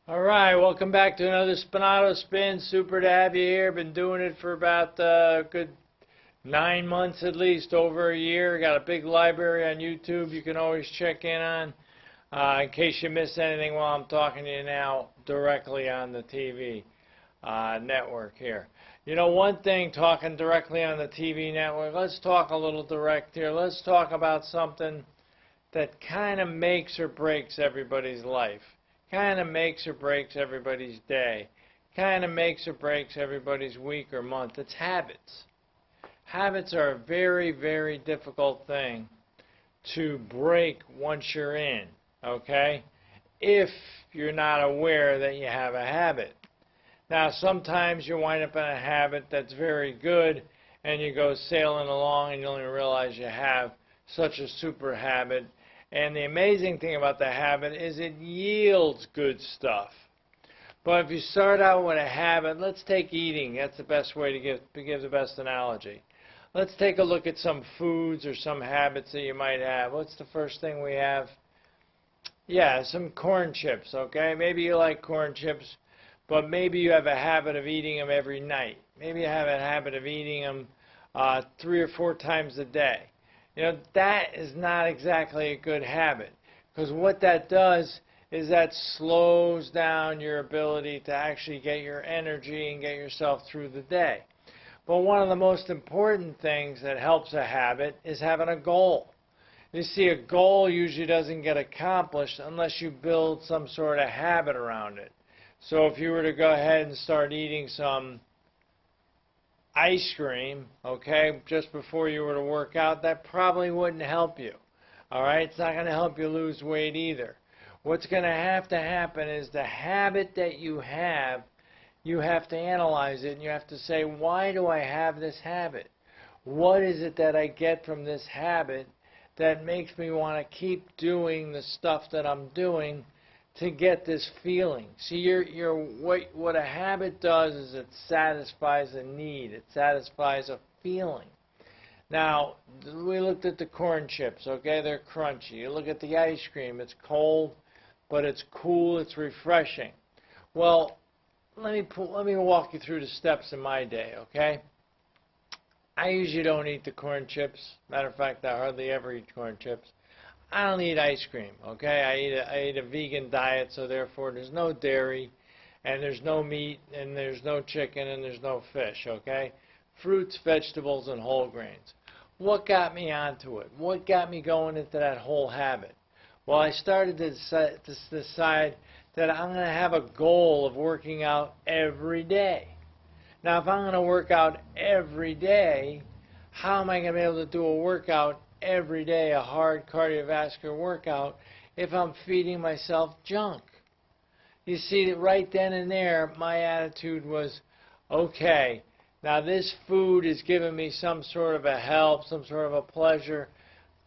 All right, welcome back to another Spinato Spin. Super to have you here. Been doing it for about a good 9 months at least, over a year. Got a big library on YouTube you can always check in on in case you miss anything while I'm talking to you now directly on the TV network here. You know, one thing, talking directly on the TV network, let's talk a little direct here. Let's talk about something that kind of makes or breaks everybody's life. Kind of makes or breaks everybody's day. Kind of makes or breaks everybody's week or month. It's habits. Habits are a very, very difficult thing to break once you're in, okay? If you're not aware that you have a habit. Now, sometimes you wind up in a habit that's very good, and you go sailing along and you only realize you have such a super habit. And the amazing thing about the habit is it yields good stuff. But if you start out with a habit, let's take eating. That's the best way to give the best analogy. Let's take a look at some foods or some habits that you might have. What's the first thing we have? Yeah, some corn chips, okay? Maybe you like corn chips, but maybe you have a habit of eating them every night. Maybe you have a habit of eating them 3 or 4 times a day. You know, that is not exactly a good habit, because what that does is that slows down your ability to actually get your energy and get yourself through the day. But one of the most important things that helps a habit is having a goal. You see, a goal usually doesn't get accomplished unless you build some sort of habit around it. So if you were to go ahead and start eating some ice cream, okay, just before you were to work out, that probably wouldn't help you. All right, it's not going to help you lose weight either. What's going to happen is the habit that you have to analyze it, and you have to say, why do I have this habit? What is it that I get from this habit that makes me want to keep doing the stuff that I'm doing to get this feeling? See, what a habit does is it satisfies a need. It satisfies a feeling. Now, we looked at the corn chips, okay? They're crunchy. You look at the ice cream. It's cold, but it's cool. It's refreshing. Well, let me walk you through the steps in my day, okay? I usually don't eat the corn chips. Matter of fact, I hardly ever eat corn chips. I don't eat ice cream, okay? I eat a vegan diet, so therefore there's no dairy, and there's no meat, and there's no chicken, and there's no fish, okay? Fruits, vegetables, and whole grains. What got me onto it? What got me going into that whole habit? Well, I started to decide that I'm going to have a goal of working out every day. Now, if I'm going to work out every day, how am I going to be able to do a workout every day, a hard cardiovascular workout, if I'm feeding myself junk? You see, that right then and there, my attitude was, okay, now this food is giving me some sort of a help, some sort of a pleasure,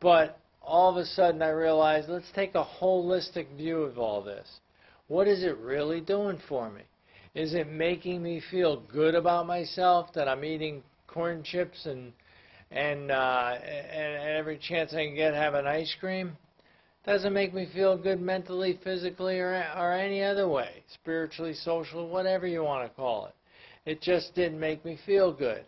but all of a sudden I realized, let's take a holistic view of all this. What is it really doing for me? Is it making me feel good about myself that I'm eating corn chips and every chance I can get have an ice cream? Doesn't make me feel good mentally, physically, or any other way, spiritually, socially, whatever you want to call it. It just didn't make me feel good.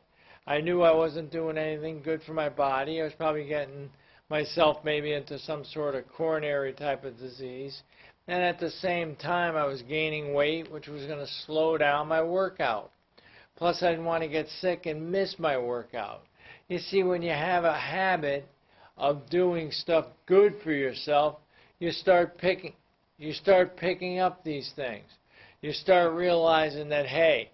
I knew I wasn't doing anything good for my body. I was probably getting myself maybe into some sort of coronary type of disease. And at the same time, I was gaining weight, which was going to slow down my workout. Plus, I didn't want to get sick and miss my workout. You see, when you have a habit of doing stuff good for yourself, you start picking up these things. You start realizing that, hey,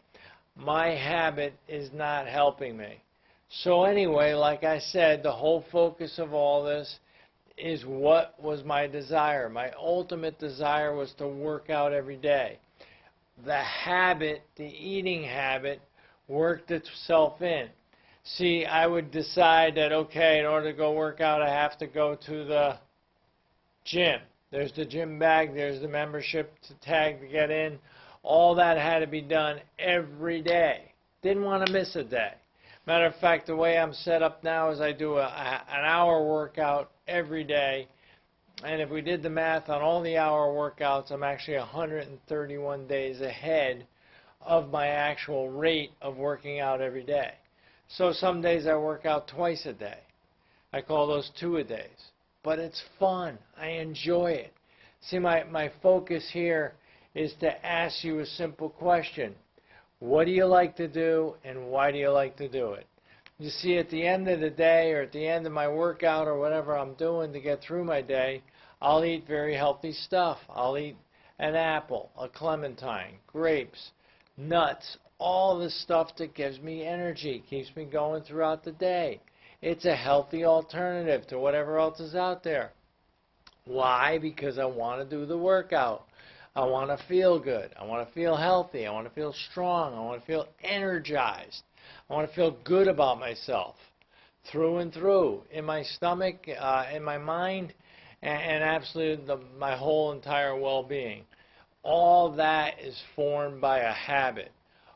my habit is not helping me. So anyway, like I said, the whole focus of all this is what was my desire. My ultimate desire was to work out every day. The habit, the eating habit, worked itself in. See, I would decide that, okay, in order to go work out, I have to go to the gym. There's the gym bag, there's the membership tag to get in. All that had to be done every day. Didn't want to miss a day. Matter of fact, the way I'm set up now is I do an hour workout every day, And if we did the math on all the hour workouts, I'm actually 131 days ahead of my actual rate of working out every day. So some days I work out twice a day. I call those two-a-days. But it's fun. I enjoy it. See, my focus here is to ask you a simple question. What do you like to do, and why do you like to do it? You see, at the end of the day, or at the end of my workout, or whatever I'm doing to get through my day, I'll eat very healthy stuff. I'll eat an apple, a clementine, grapes, nuts, all the stuff that gives me energy, keeps me going throughout the day. It's a healthy alternative to whatever else is out there. Why? Because I want to do the workout. I want to feel good. I want to feel healthy. I want to feel strong. I want to feel energized. I want to feel good about myself through and through, in my stomach, in my mind, and absolutely my whole entire well-being. All that is formed by a habit,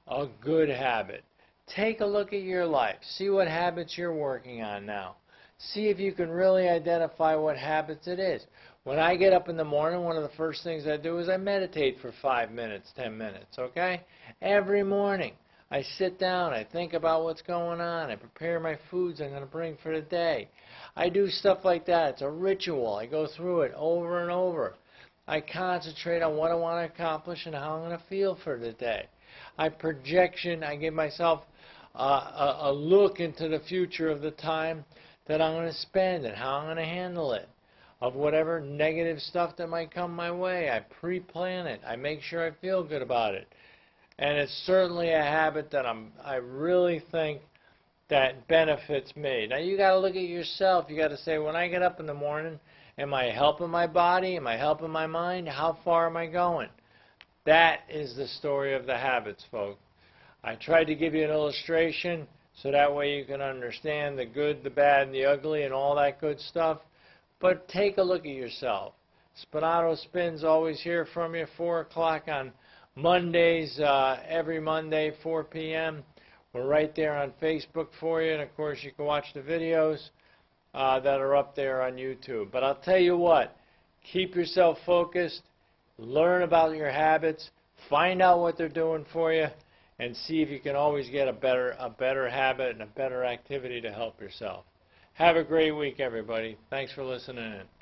a good habit. Take a look at your life. See what habits you're working on now. See if you can really identify what habits it is. When I get up in the morning, one of the first things I do is I meditate for 5 minutes, 10 minutes, okay? Every morning. I sit down, I think about what's going on, I prepare my foods I'm going to bring for the day. I do stuff like that. It's a ritual. I go through it over and over. I concentrate on what I want to accomplish and how I'm going to feel for the day. I give myself a look into the future of the time that I'm going to spend and how I'm going to handle it. Of whatever negative stuff that might come my way, I pre-plan it. I make sure I feel good about it. And it's certainly a habit that I really think that benefits me. Now you got to look at yourself. You got to say, when I get up in the morning, am I helping my body? Am I helping my mind? How far am I going? That is the story of the habits, folks. I tried to give you an illustration so that way you can understand the good, the bad, and the ugly and all that good stuff. But take a look at yourself. Spinato Spin's always here from you, 4 o'clock on Mondays, every Monday, 4 p.m. We're right there on Facebook for you, and of course you can watch the videos that are up there on YouTube. But I'll tell you what, keep yourself focused, learn about your habits, find out what they're doing for you, and see if you can always get a better habit and a better activity to help yourself. Have a great week, everybody. Thanks for listening in.